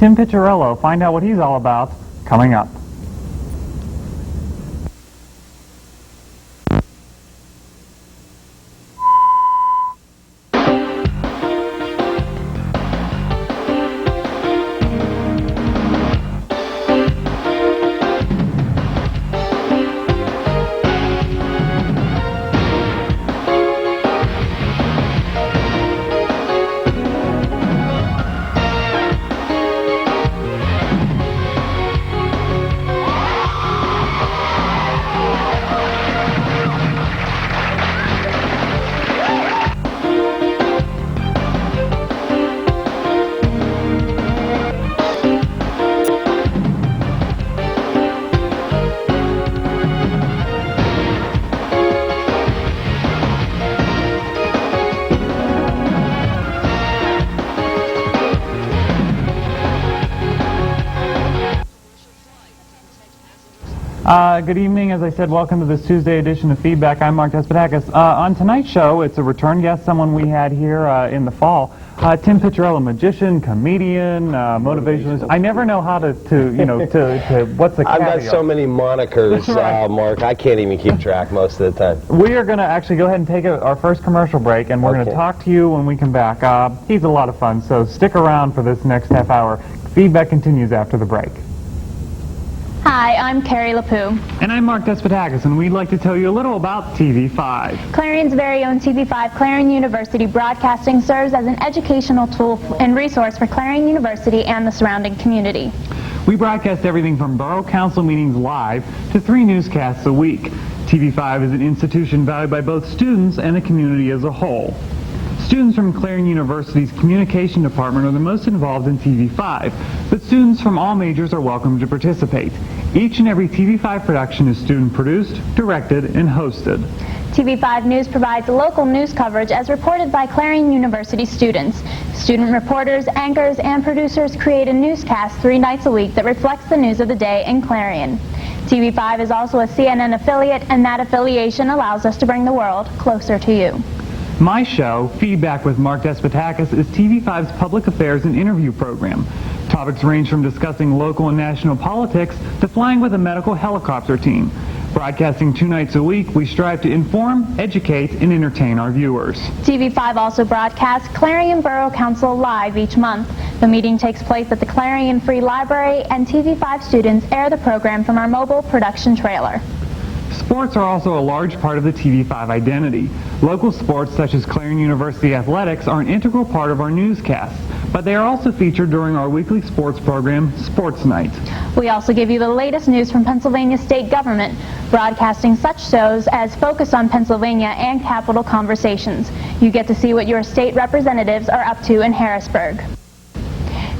Tim Piccarillo. Find out what he's all about coming up. Good evening. As I said, welcome to this Tuesday edition of Feedback. I'm Mark Despotakis. On tonight's show, it's a return guest, someone we had here in the fall. Tim Piccarillo, magician, comedian, motivationalist. I never know how to what's the I've got caveat? so many monikers, Right. Mark, I can't even keep track most of the time. We are going to actually go ahead and take our first commercial break, and we're going to Okay. talk to you when we come back. He's a lot of fun, so stick around for this next half hour. Feedback continues after the break. Hi, I'm Carrie LaPoo. And I'm Mark Despotakis, and we'd like to tell you a little about TV5. Clarion's very own TV5, Clarion University Broadcasting, serves as an educational tool and resource for Clarion University and the surrounding community. We broadcast everything from borough council meetings live to 3 newscasts a week. TV5 is an institution valued by both students and the community as a whole. Students from Clarion University's Communication Department are the most involved in TV5, but students from all majors are welcome to participate. Each and every TV5 production is student-produced, directed, and hosted. TV5 News provides local news coverage as reported by Clarion University students. Student reporters, anchors, and producers create a newscast 3 nights a week that reflects the news of the day in Clarion. TV5 is also a CNN affiliate, and that affiliation allows us to bring the world closer to you. My show, Feedback with Mark Despotakis, is TV5's public affairs and interview program. Topics range from discussing local and national politics to flying with a medical helicopter team. Broadcasting 2 nights a week, we strive to inform, educate, and entertain our viewers. TV5 also broadcasts Clarion Borough Council live each month. The meeting takes place at the Clarion Free Library, and TV5 students air the program from our mobile production trailer. Sports are also a large part of the TV5 identity. Local sports such as Clarion University Athletics are an integral part of our newscasts, but they are also featured during our weekly sports program, Sports Night. We also give you the latest news from Pennsylvania state government, broadcasting such shows as Focus on Pennsylvania and Capitol Conversations. You get to see what your state representatives are up to in Harrisburg.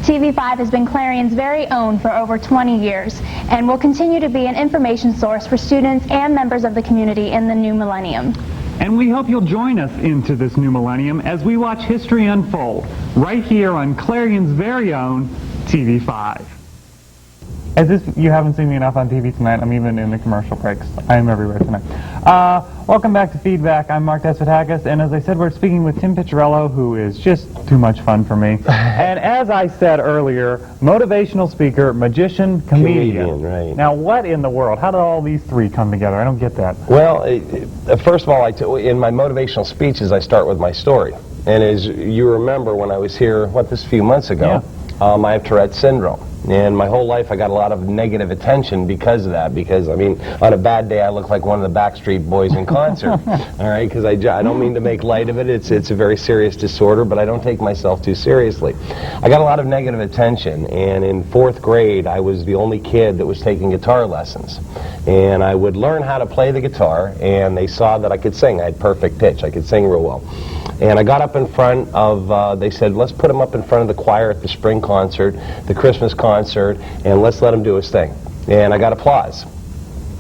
TV5 has been Clarion's very own for over 20 years and will continue to be an information source for students and members of the community in the new millennium. And we hope you'll join us into this new millennium as we watch history unfold right here on Clarion's very own TV5. As if you haven't seen me enough on TV tonight, I'm even in the commercial breaks. I am everywhere tonight. Welcome back to Feedback. I'm Mark Despotakis, and as I said, we're speaking with Tim Piccarillo, who is just too much fun for me. And as I said earlier, motivational speaker, magician, comedian. Right. Now, what in the world? How did all these 3 come together? I don't get that. Well, first of all, in my motivational speeches, I start with my story. And as you remember, when I was here, this few months ago, I have Tourette's syndrome. And my whole life I got a lot of negative attention because of that. Because, I mean, on a bad day I look like one of the Backstreet Boys in concert. All right, because I don't mean to make light of it. It's a very serious disorder, but I don't take myself too seriously. I got a lot of negative attention, and in 4th grade I was the only kid that was taking guitar lessons. And I would learn how to play the guitar, and they saw that I could sing. I had perfect pitch. I could sing real well. And I got up in front of, they said, let's put him up in front of the choir at the spring concert, the Christmas concert, and let's let him do his thing. And I got applause.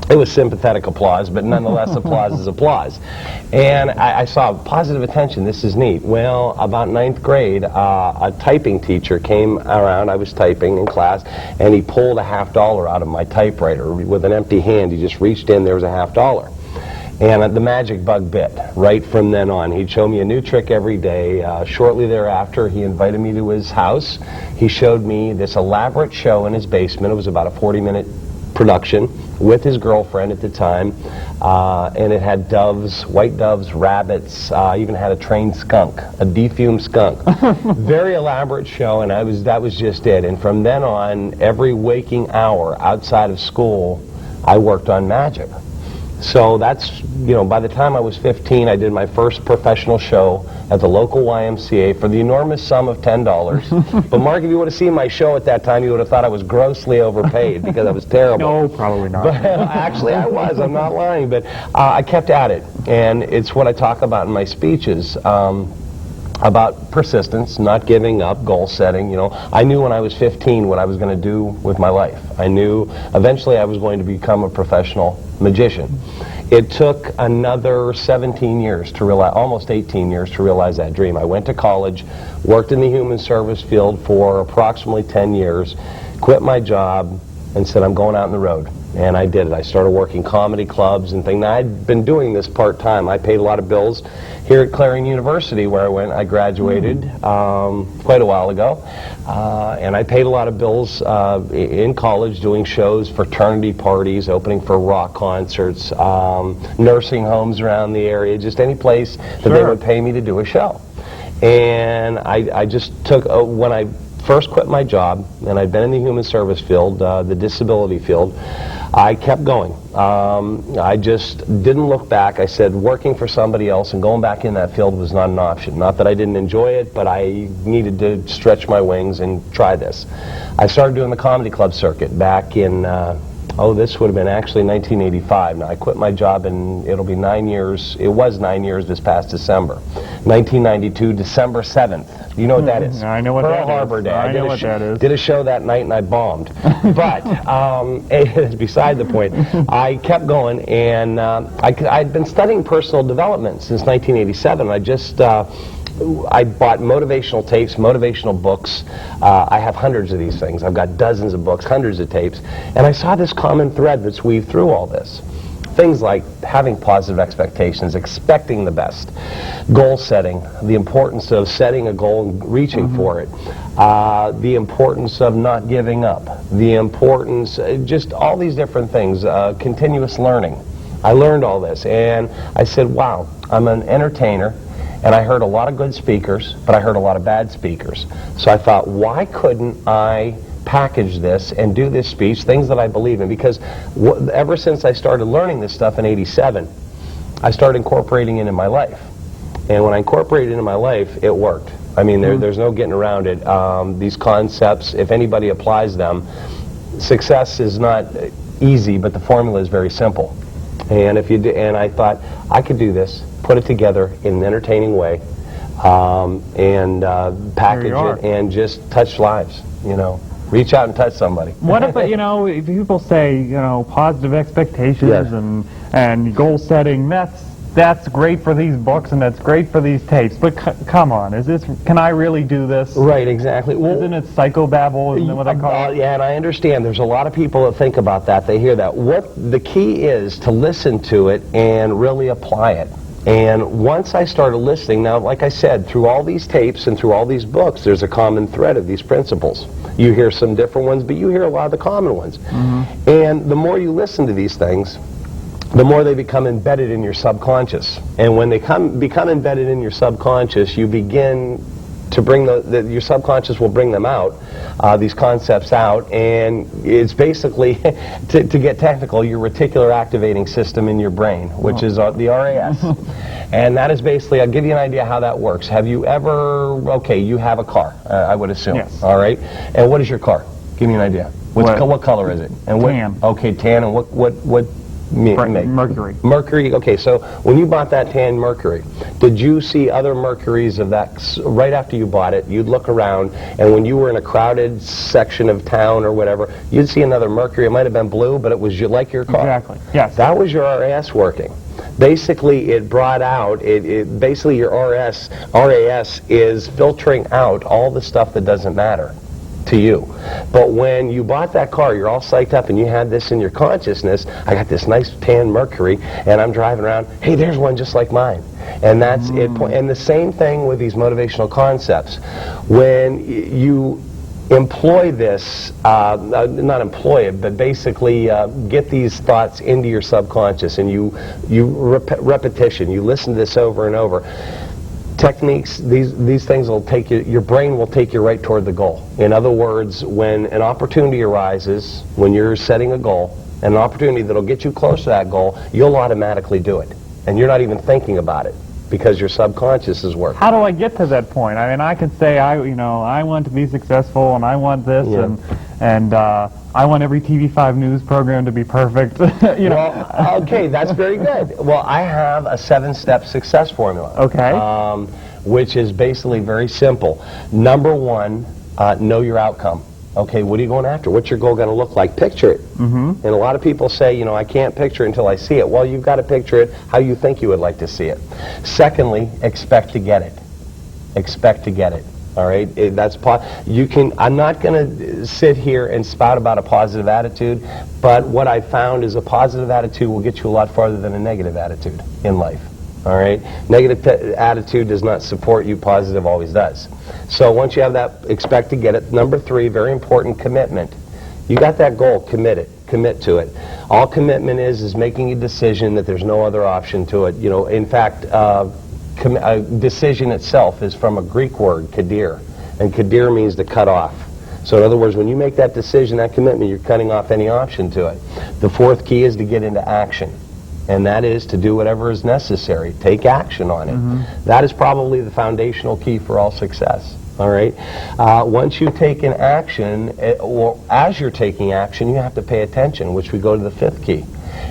It was sympathetic applause, but nonetheless applause is applause. And I saw positive attention. This is neat. Well, about 9th grade, a typing teacher came around. I was typing in class, and he pulled a $50 out of my typewriter with an empty hand. He just reached in, there was a $50. And the magic bug bit right from then on. He'd show me a new trick every day. Shortly thereafter, he invited me to his house. He showed me this elaborate show in his basement. It was about a 40-minute production with his girlfriend at the time. And it had doves, white doves, rabbits, even had a trained skunk, a defumed skunk. Very elaborate show, and that was just it. And from then on, every waking hour outside of school, I worked on magic. So that's, by the time I was 15, I did my first professional show at the local YMCA for the enormous sum of $10. But Mark, if you would have seen my show at that time, you would have thought I was grossly overpaid because I was terrible. No, probably not. But actually, I was. I'm not lying. But I kept at it. And it's what I talk about in my speeches. About persistence, not giving up, goal setting. I knew when I was 15 what I was going to do with my life. I knew eventually I was going to become a professional magician. It took another 17 years to realize, almost 18 years to realize that dream. I went to college, worked in the human service field for approximately 10 years, quit my job, and said, I'm going out on the road. And I did it. I started working comedy clubs and things. Now, I'd been doing this part-time. I paid a lot of bills here at Clarion University, where I went. I graduated quite a while ago. And I paid a lot of bills in college doing shows, fraternity parties, opening for rock concerts, nursing homes around the area, just any place that they would pay me to do a show. And I just took, when I first quit my job, and I'd been in the human service field, the disability field, I kept going. I just didn't look back. I said working for somebody else and going back in that field was not an option. Not that I didn't enjoy it, but I needed to stretch my wings and try this. I started doing the comedy club circuit back in, this would have been actually 1985. Now, I quit my job and it'll be 9 years. It was 9 years this past December. 1992, December 7th. You know what that is? I know what that is. Pearl Harbor Day. I know what that is. Did a show that night and I bombed. But it's beside the point. I kept going, and I'd been studying personal development since 1987. I bought motivational tapes, motivational books. I have hundreds of these things. I've got dozens of books, hundreds of tapes. And I saw this common thread that's weaved through all this. Things like having positive expectations, expecting the best, goal setting, the importance of setting a goal and reaching for it, the importance of not giving up, the importance, just all these different things, continuous learning. I learned all this, and I said, wow, I'm an entertainer, and I heard a lot of good speakers, but I heard a lot of bad speakers. So I thought, why couldn't I package this and do this speech, things that I believe in? Because ever since I started learning this stuff in '87, I started incorporating it in my life. And when I incorporated it into my life, it worked. I mean, there's no getting around it. These concepts, if anybody applies them, success is not easy, but the formula is very simple. And and I thought, I could do this, put it together in an entertaining way, and package it and just touch lives, Reach out and touch somebody. What if, people say, positive expectations and goal setting, that's great for these books and that's great for these tapes, but come on, can I really do this? Right, exactly. Well, isn't it psychobabble, isn't that what I call it? Yeah, and I understand. There's a lot of people that think about that. They hear that. What the key is to listen to it and really apply it. And once I started listening, now, like I said, through all these tapes and through all these books, there's a common thread of these principles. You hear some different ones, but you hear a lot of the common ones. And the more you listen to these things, the more they become embedded in your subconscious. And when they become embedded in your subconscious, you begin to bring your subconscious will bring them out, these concepts out, and it's basically, to get technical, your reticular activating system in your brain, which is the RAS. And that is basically, I'll give you an idea how that works. Have you ever, you have a car, I would assume. Yes. All right. And what is your car? Give me an idea. What color is it? And tan. Okay, tan. And what make? Mercury. Mercury. Okay, so when you bought that tan Mercury, did you see other Mercuries of that right after you bought it? You'd look around, and when you were in a crowded section of town or whatever, you'd see another Mercury. It might have been blue, but it was like your car. Exactly. Yes. That was your RAS working. Basically, it brought out, basically your RAS is filtering out all the stuff that doesn't matter. to you. But when you bought that car, you're all psyched up and you had this in your consciousness, I got this nice tan Mercury and I'm driving around, hey, there's one just like mine. And that's it. And the same thing with these motivational concepts. When you employ this, not employ it, but basically get these thoughts into your subconscious, and repetition, you listen to this over and over. Techniques, these things will take you, your brain will take you right toward the goal. In other words, when an opportunity arises, when you're setting a goal, an opportunity that'll get you close to that goal, you'll automatically do it. And you're not even thinking about it, because your subconscious is working. How do I get to that point? I mean, I could say, I want to be successful, and I want this, and I want every TV5 news program to be perfect. Well, okay, that's very good. Well, I have a 7-step success formula. Okay. Which is basically very simple. Number one, know your outcome. Okay, what are you going after? What's your goal going to look like? Picture it. And a lot of people say, I can't picture it until I see it. Well, you've got to picture it how you think you would like to see it. Secondly, expect to get it. Expect to get it. All right, I'm not going to sit here and spout about a positive attitude, but what I found is a positive attitude will get you a lot farther than a negative attitude in life. All right, negative attitude does not support you, positive always does. So once you have that, expect to get it. Number 3, very important, commitment. You got that goal, commit to it. All commitment is making a decision that there's no other option to it. In fact, a decision itself is from a Greek word, kadir, and kadir means to cut off. So in other words, when you make that decision, that commitment, you're cutting off any option to it. The 4th key is to get into action, and that is to do whatever is necessary. Take action on it. That is probably the foundational key for all success. All right. Once you've taken action, or as you're taking action, you have to pay attention, which we go to the 5th key.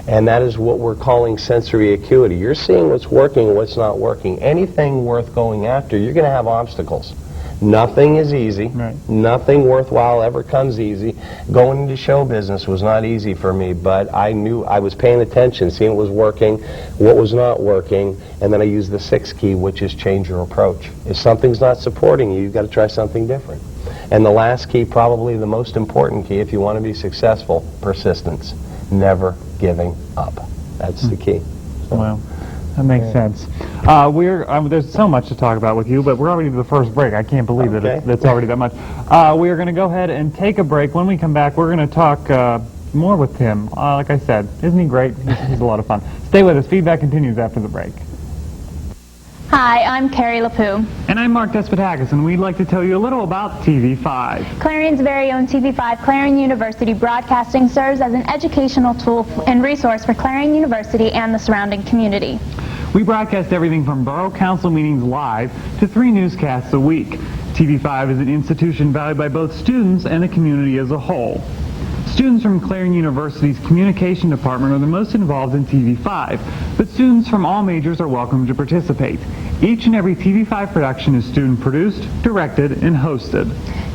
And that is what we're calling sensory acuity. You're seeing what's working and what's not working. Anything worth going after, you're going to have obstacles. Nothing is easy. Right. Nothing worthwhile ever comes easy. Going into show business was not easy for me, but I knew I was paying attention, seeing what was working, what was not working, and then I used the 6th key, which is change your approach. If something's not supporting you, you've got to try something different. And the last key, probably the most important key if you want to be successful, persistence. Never giving up. That's the key. So. Well, that makes sense. There's so much to talk about with you, but we're already to the first break. I can't believe that it's already that much. We are going to go ahead and take a break. When we come back, we're going to talk more with Tim. Like I said, isn't he great? He's a lot of fun. Stay with us. Feedback continues after the break. Hi, I'm Carrie LaPoo. And I'm Mark Despotakis, and we'd like to tell you a little about TV5. Clarion's very own TV5 Clarion University Broadcasting serves as an educational tool and resource for Clarion University and the surrounding community. We broadcast everything from borough council meetings live to 3 newscasts a week. TV5 is an institution valued by both students and the community as a whole. Students from Clarion University's Communication Department are the most involved in TV5, but students from all majors are welcome to participate. Each and every TV5 production is student-produced, directed, and hosted.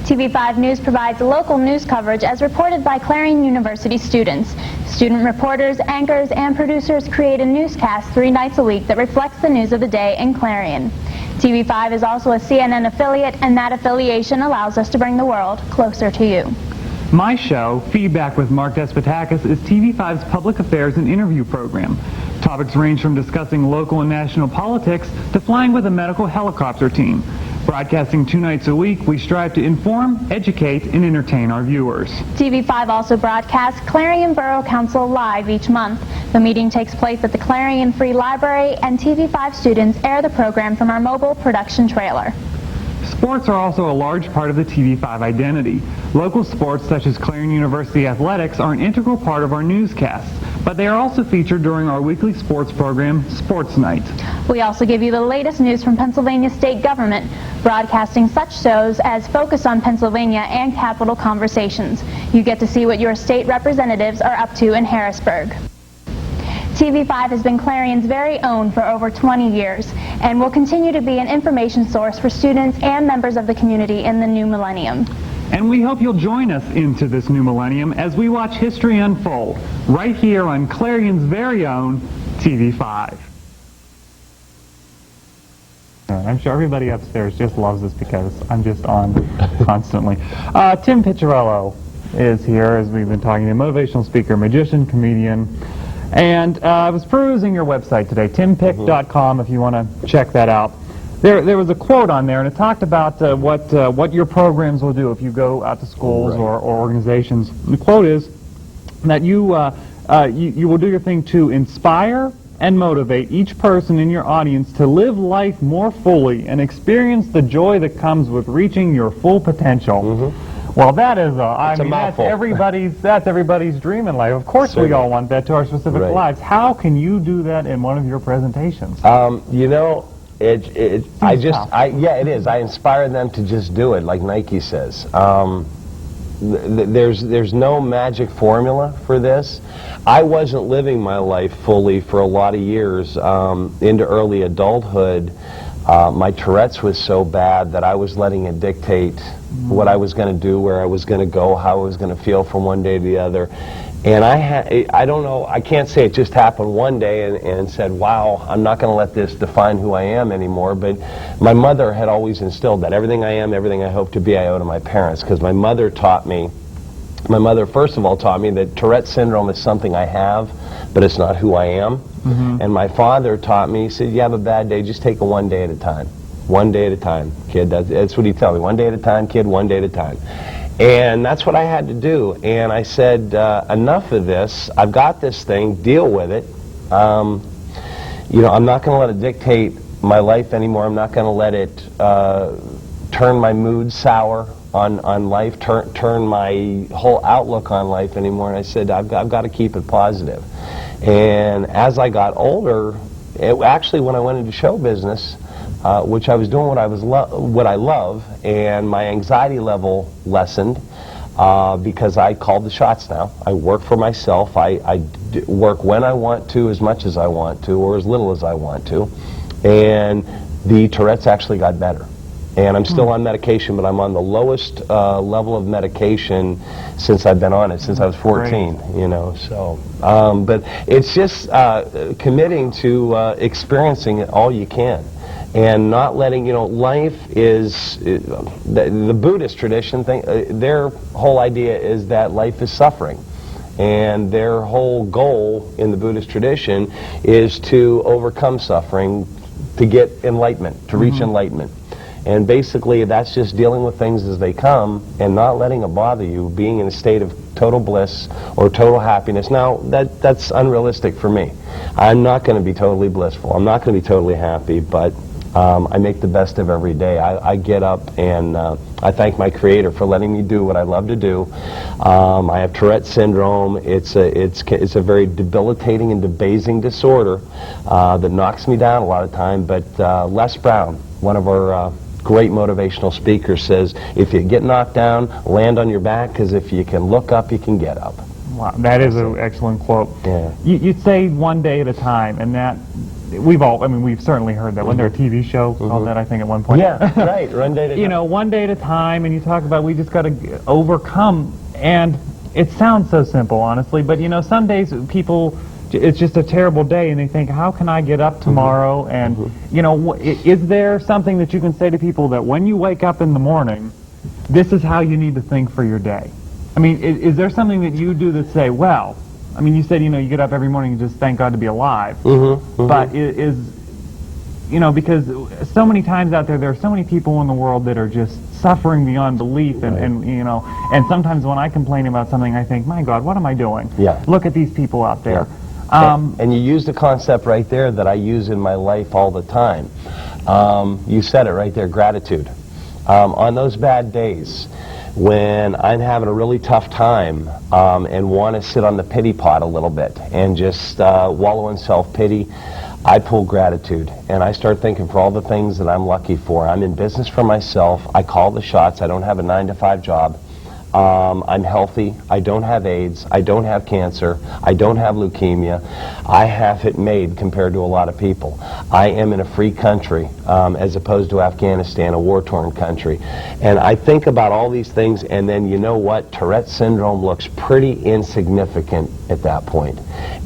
TV5 News provides local news coverage as reported by Clarion University students. Student reporters, anchors, and producers create a newscast 3 nights a week that reflects the news of the day in Clarion. TV5 is also a CNN affiliate, and that affiliation allows us to bring the world closer to you. My show, Feedback with Mark Despotakis, is TV5's public affairs and interview program. Topics range from discussing local and national politics to flying with a medical helicopter team. Broadcasting 2 nights a week, we strive to inform, educate, and entertain our viewers. TV5 also broadcasts Clarion Borough Council Live each month. The meeting takes place at the Clarion Free Library, and TV5 students air the program from our mobile production trailer. Sports are also a large part of the TV5 identity. Local sports such as Clarion University Athletics are an integral part of our newscasts, but they are also featured during our weekly sports program, Sports Night. We also give you the latest news from Pennsylvania state government, broadcasting such shows as Focus on Pennsylvania and Capital Conversations. You get to see what your state representatives are up to in Harrisburg. TV5 has been Clarion's very own for over 20 years and will continue to be an information source for students and members of the community in the new millennium. And we hope you'll join us into this new millennium as we watch history unfold right here on Clarion's very own TV5. I'm sure everybody upstairs just loves this because I'm just on constantly. Tim Piccarillo is here, as we've been talking to, motivational speaker, magician, comedian. And I was perusing your website today, timpic.com, if you want to check that out. There was a quote on there, and it talked about what your programs will do if you go out to schools or organizations. And the quote is that you will do your thing to inspire and motivate each person in your audience to live life more fully and experience the joy that comes with reaching your full potential. Well, that is that's everybody's dream in life. Of course, we all want that to our specific lives. How can you do that in one of your presentations? You know, it is. I inspire them to just do it, like Nike says. There's no magic formula for this. I wasn't living my life fully for a lot of years into early adulthood. My Tourette's was so bad that I was letting it dictate what I was going to do, where I was going to go, how I was going to feel from one day to the other. And I don't know, I can't say it just happened one day and said, wow, I'm not going to let this define who I am anymore. But my mother had always instilled that everything I am, everything I hope to be, I owe to my parents. Because my mother first of all taught me that Tourette syndrome is something I have, but it's not who I am. And my father taught me, he said, you have a bad day, just take it one day at a time. One day at a time, kid. That's what he told me. One day at a time, kid, one day at a time. And that's what I had to do. And I said, enough of this. I've got this thing. Deal with it. You know, I'm not going to let it dictate my life anymore. I'm not going to let it turn my mood sour on life, turn my whole outlook on life anymore. And I said, I've got to keep it positive. And as I got older, actually when I went into show business, which I was doing what I love, and my anxiety level lessened because I called the shots now. I work for myself. I work when I want to, as much as I want to, or as little as I want to. And the Tourette's actually got better. And I'm still on medication, but I'm on the lowest level of medication since I've been on it, since I was 14, you know, so. But it's just committing to experiencing it all you can. And not letting, you know, life is, the Buddhist tradition, their whole idea is that life is suffering. And their whole goal in the Buddhist tradition is to overcome suffering, to get enlightenment, to reach enlightenment. And basically that's just dealing with things as they come and not letting it bother you, being in a state of total bliss or total happiness. Now, that's unrealistic for me. I'm not going to be totally blissful. I'm not going to be totally happy, but I make the best of every day. I get up and I thank my Creator for letting me do what I love to do. I have Tourette syndrome. It's a very debilitating and debasing disorder that knocks me down a lot of time. But Les Brown, one of our great motivational speakers, says, if you get knocked down, land on your back, because if you can look up, you can get up. Wow, that is an excellent quote. Yeah. You'd say one day at a time, and that we've certainly heard that. Wasn't there a TV show called that, I think, at one point? Yeah, right, one day at a time. You know, one day at a time, and you talk about we just got to overcome, and it sounds so simple, honestly, but you know, some days people, it's just a terrible day, and they think, how can I get up tomorrow? And, you know, is there something that you can say to people that when you wake up in the morning, this is how you need to think for your day? I mean, is there something that you do that say, well, I mean, you said, you know, you get up every morning and just thank God to be alive. But you know, because so many times out there are so many people in the world that are just suffering beyond belief, and you know, and sometimes when I complain about something, I think, my God, what am I doing? Yeah. Look at these people out there. And you used a concept right there that I use in my life all the time. You said it right there, gratitude. On those bad days, when I'm having a really tough time and want to sit on the pity pot a little bit and just wallow in self-pity, I pull gratitude and I start thinking for all the things that I'm lucky for. I'm in business for myself. I call the shots. I don't have a 9-to-5 job. I'm healthy. I don't have AIDS. I don't have cancer. I don't have leukemia. I have it made compared to a lot of people. I am in a free country as opposed to Afghanistan, a war-torn country. And I think about all these things, and then you know what? Tourette syndrome looks pretty insignificant at that point.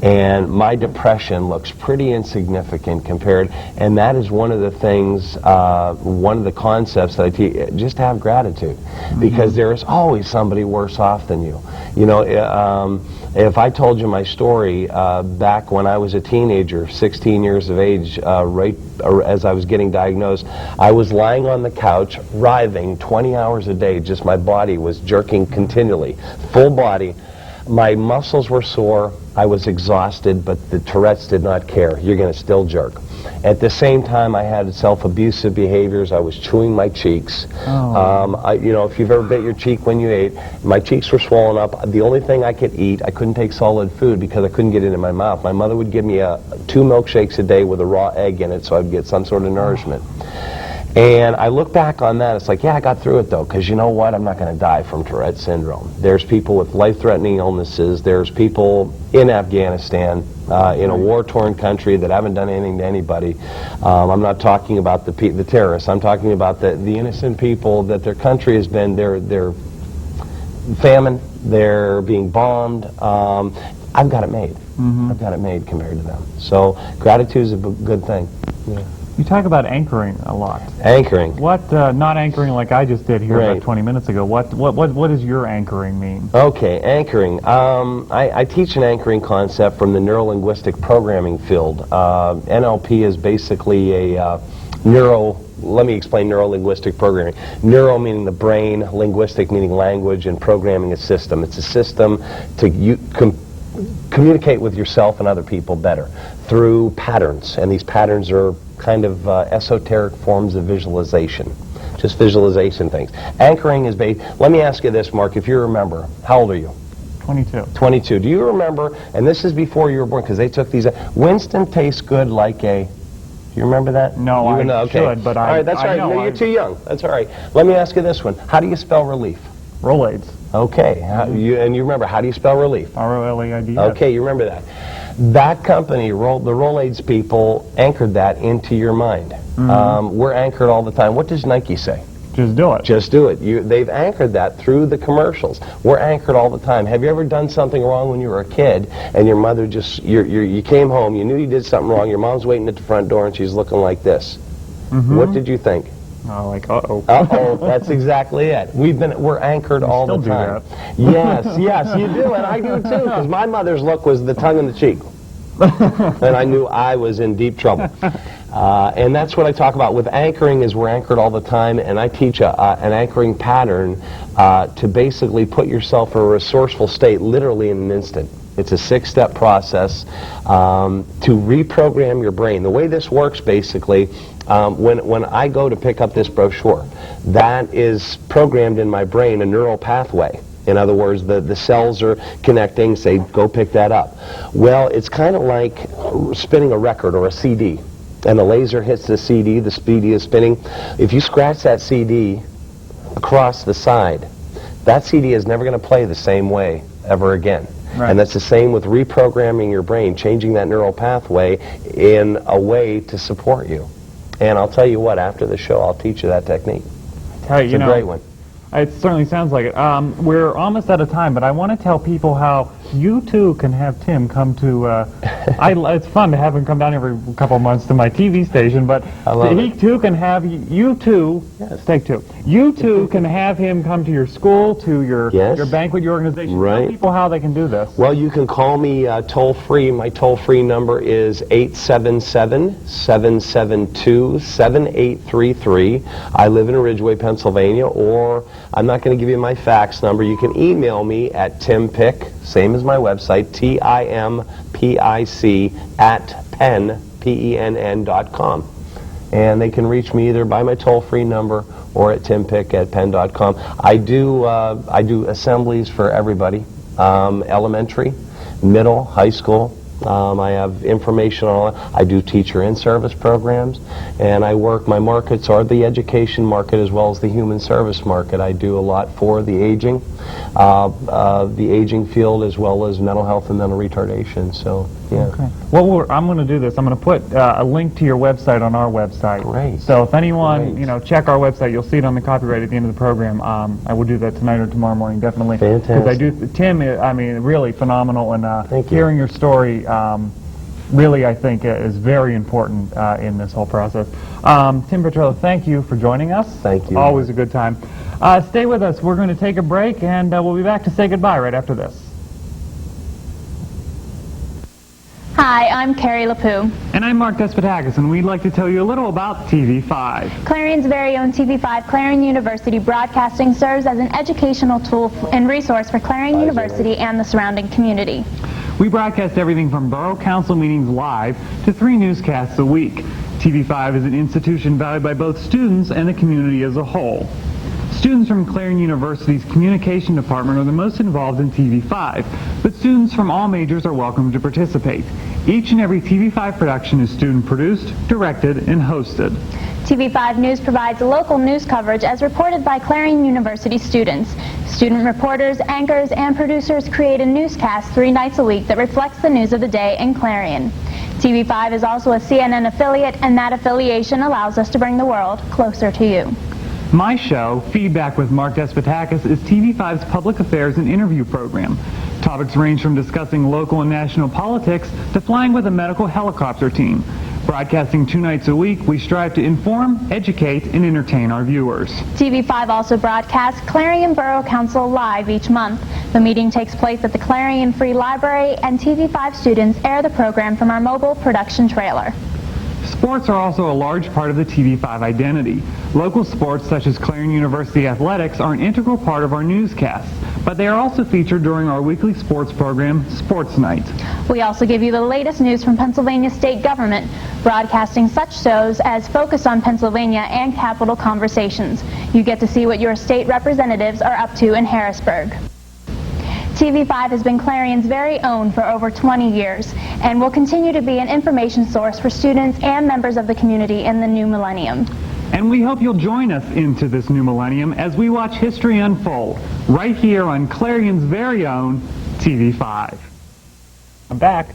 And my depression looks pretty insignificant compared, and that is one of the things, one of the concepts that I teach, just have gratitude, because there is always somebody worse off than you. You know, if I told you my story back when I was a teenager, 16 years of age, right as I was getting diagnosed, I was lying on the couch, writhing 20 hours a day, just my body was jerking continually, full body. My muscles were sore, I was exhausted, but the Tourette's did not care. You're going to still jerk. At the same time, I had self-abusive behaviors. I was chewing my cheeks. You know, if you've ever bit your cheek when you ate, my cheeks were swollen up. The only thing I could eat, I couldn't take solid food because I couldn't get it in my mouth. My mother would give me 2 milkshakes a day with a raw egg in it so I'd get some sort of nourishment. And I look back on that, it's like, yeah, I got through it though, because you know what? I'm not going to die from Tourette syndrome. There's people with life-threatening illnesses. There's people in Afghanistan, in a war-torn country that haven't done anything to anybody. I'm not talking about the terrorists. I'm talking about the innocent people that their country has been, they're famine, they're being bombed. I've got it made. I've got it made compared to them. So gratitude is a good thing. Yeah. You talk about anchoring a lot. Anchoring. What, not anchoring like I just did here Right. about 20 minutes ago. What does your anchoring mean? Okay, anchoring. I teach an anchoring concept from the neuro-linguistic programming field. NLP is basically a let me explain neuro-linguistic programming. Neuro meaning the brain, linguistic meaning language, and programming a system. It's a system to communicate with yourself and other people better through patterns, and these patterns are kind of esoteric forms of visualization, just visualization things. Anchoring is based, let me ask you this, Mark, if you remember, how old are you? 22. 22. Do you remember, and this is before you were born, because they took these, Winston tastes good like a, do you remember that? No, I should, but all right, that's all right. know. No, you're too young. That's all right. Let me ask you this one. How do you spell relief? Rolaids. Okay, and you remember, how do you spell relief? R-O-L-E-I-D. Okay, you remember that. That company, the Rolaids people, anchored that into your mind. We're anchored all the time. What does Nike say? Just do it. Just do it. They've anchored that through the commercials. We're anchored all the time. Have you ever done something wrong when you were a kid and your mother just, you came home, you knew you did something wrong, your mom's waiting at the front door and she's looking like this? What did you think? Oh, like, uh-oh. Uh-oh, that's exactly it. We're anchored all the time. Yes, yes, you do, and I do too, because my mother's look was the tongue in the cheek. And I knew I was in deep trouble. And that's what I talk about with anchoring, is we're anchored all the time, and I teach an anchoring pattern to basically put yourself in a resourceful state literally in an instant. It's a 6-step process to reprogram your brain. The way this works, basically, when I go to pick up this brochure, that is programmed in my brain, a neural pathway. In other words, the cells are connecting, say, go pick that up. Well, it's kind of like spinning a record or a CD, and the laser hits the CD, the CD is spinning. If you scratch that CD across the side, that CD is never going to play the same way ever again. Right. And that's the same with reprogramming your brain, changing that neural pathway in a way to support you. And I'll tell you what, after the show, I'll teach you that technique. It's a great one. It certainly sounds like it. We're almost out of time, but I want to tell people how you too can have Tim come to. It's fun to have him come down every couple of months to my TV station, but he too can have you too. Yes. Take two. You too can have him come to your school, to your banquet, your organization. Right. Tell people how they can do this. Well, you can call me toll free. My toll free number is 877-772-7833. I live in Ridgeway, Pennsylvania, or I'm not going to give you my fax number. You can email me at timpick, same as my website, TIMPIC @penn.com. And they can reach me either by my toll-free number or at timpick@penn.com. I do assemblies for everybody, elementary, middle, high school, I have information on. I do teacher in-service programs, and I work. My markets are the education market as well as the human service market. I do a lot for the aging field as well as mental health and mental retardation. So yeah. Okay. Well, I'm going to do this. I'm going to put a link to your website on our website. Great. So if anyone, Great. Check our website. You'll see it on the copyright at the end of the program. I will do that tonight or tomorrow morning, definitely. Fantastic. Tim, really phenomenal, and Thank you. hearing your story, really, I think, is very important in this whole process. Tim Piccarillo, thank you for joining us. Thank you. Always a good time. Stay with us. We're going to take a break, and we'll be back to say goodbye right after this. Hi, I'm Carrie LaPoo. And I'm Mark Despotakis, and we'd like to tell you a little about TV5. Clarion's very own TV5 Clarion University Broadcasting serves as an educational tool and resource for Clarion University and the surrounding community. We broadcast everything from borough council meetings live to 3 newscasts a week. TV5 is an institution valued by both students and the community as a whole. Students from Clarion University's communication department are the most involved in TV5, but students from all majors are welcome to participate. Each and every TV5 production is student-produced, directed, and hosted. TV5 News provides local news coverage as reported by Clarion University students. Student reporters, anchors, and producers create a newscast 3 nights a week that reflects the news of the day in Clarion. TV5 is also a CNN affiliate, and that affiliation allows us to bring the world closer to you. My show, Feedback with Mark Despotakis, is TV5's public affairs and interview program. Topics range from discussing local and national politics to flying with a medical helicopter team. Broadcasting 2 nights a week, we strive to inform, educate, and entertain our viewers. TV5 also broadcasts Clarion Borough Council live each month. The meeting takes place at the Clarion Free Library, and TV5 students air the program from our mobile production trailer. Sports are also a large part of the TV5 identity. Local sports such as Clarion University Athletics are an integral part of our newscasts, but they are also featured during our weekly sports program, Sports Night. We also give you the latest news from Pennsylvania state government, broadcasting such shows as Focus on Pennsylvania and Capitol Conversations. You get to see what your state representatives are up to in Harrisburg. TV5 has been Clarion's very own for over 20 years and will continue to be an information source for students and members of the community in the new millennium. And we hope you'll join us into this new millennium as we watch history unfold right here on Clarion's very own TV5. I'm back.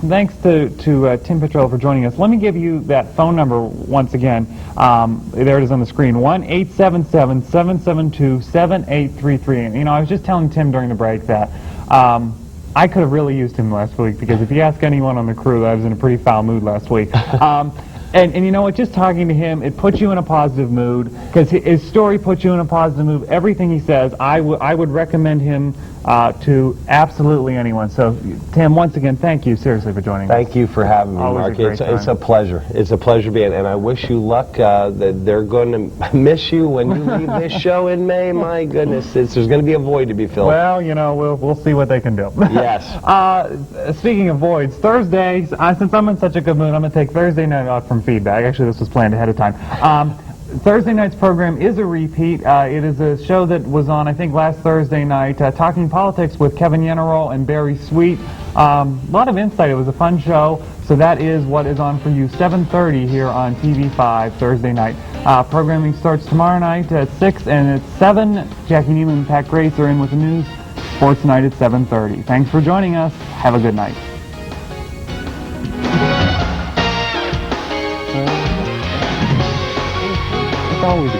Thanks to Tim Piccarillo for joining us. Let me give you that phone number once again. There it is on the screen, 1-877-772-7833. And, I was just telling Tim during the break that I could have really used him last week, because if you ask anyone on the crew, I was in a pretty foul mood last week. And you know what, just talking to him, it puts you in a positive mood, because his story puts you in a positive mood. Everything he says, I would recommend him to absolutely anyone. So, Tim, once again, thank you seriously for joining us. Thank you for having me, Always Mark. a great time. It's a pleasure. It's a pleasure being, and I wish you luck. That they're going to miss you when you leave this show in May. My goodness, there's going to be a void to be filled. Well, we'll see what they can do. Yes. Speaking of voids, Thursdays, since I'm in such a good mood, I'm going to take Thursday night off from feedback. Actually, this was planned ahead of time. Thursday night's program is a repeat. It is a show that was on, I think, last Thursday night, Talking Politics with Kevin Yenneroll and Barry Sweet. A lot of insight. It was a fun show. So that is what is on for you, 7:30 here on TV5 Thursday night. Programming starts tomorrow night at 6, and at 7, Jackie Neeman and Pat Grace are in with the news. Sports Night at 7:30. Thanks for joining us. Have a good night. It's always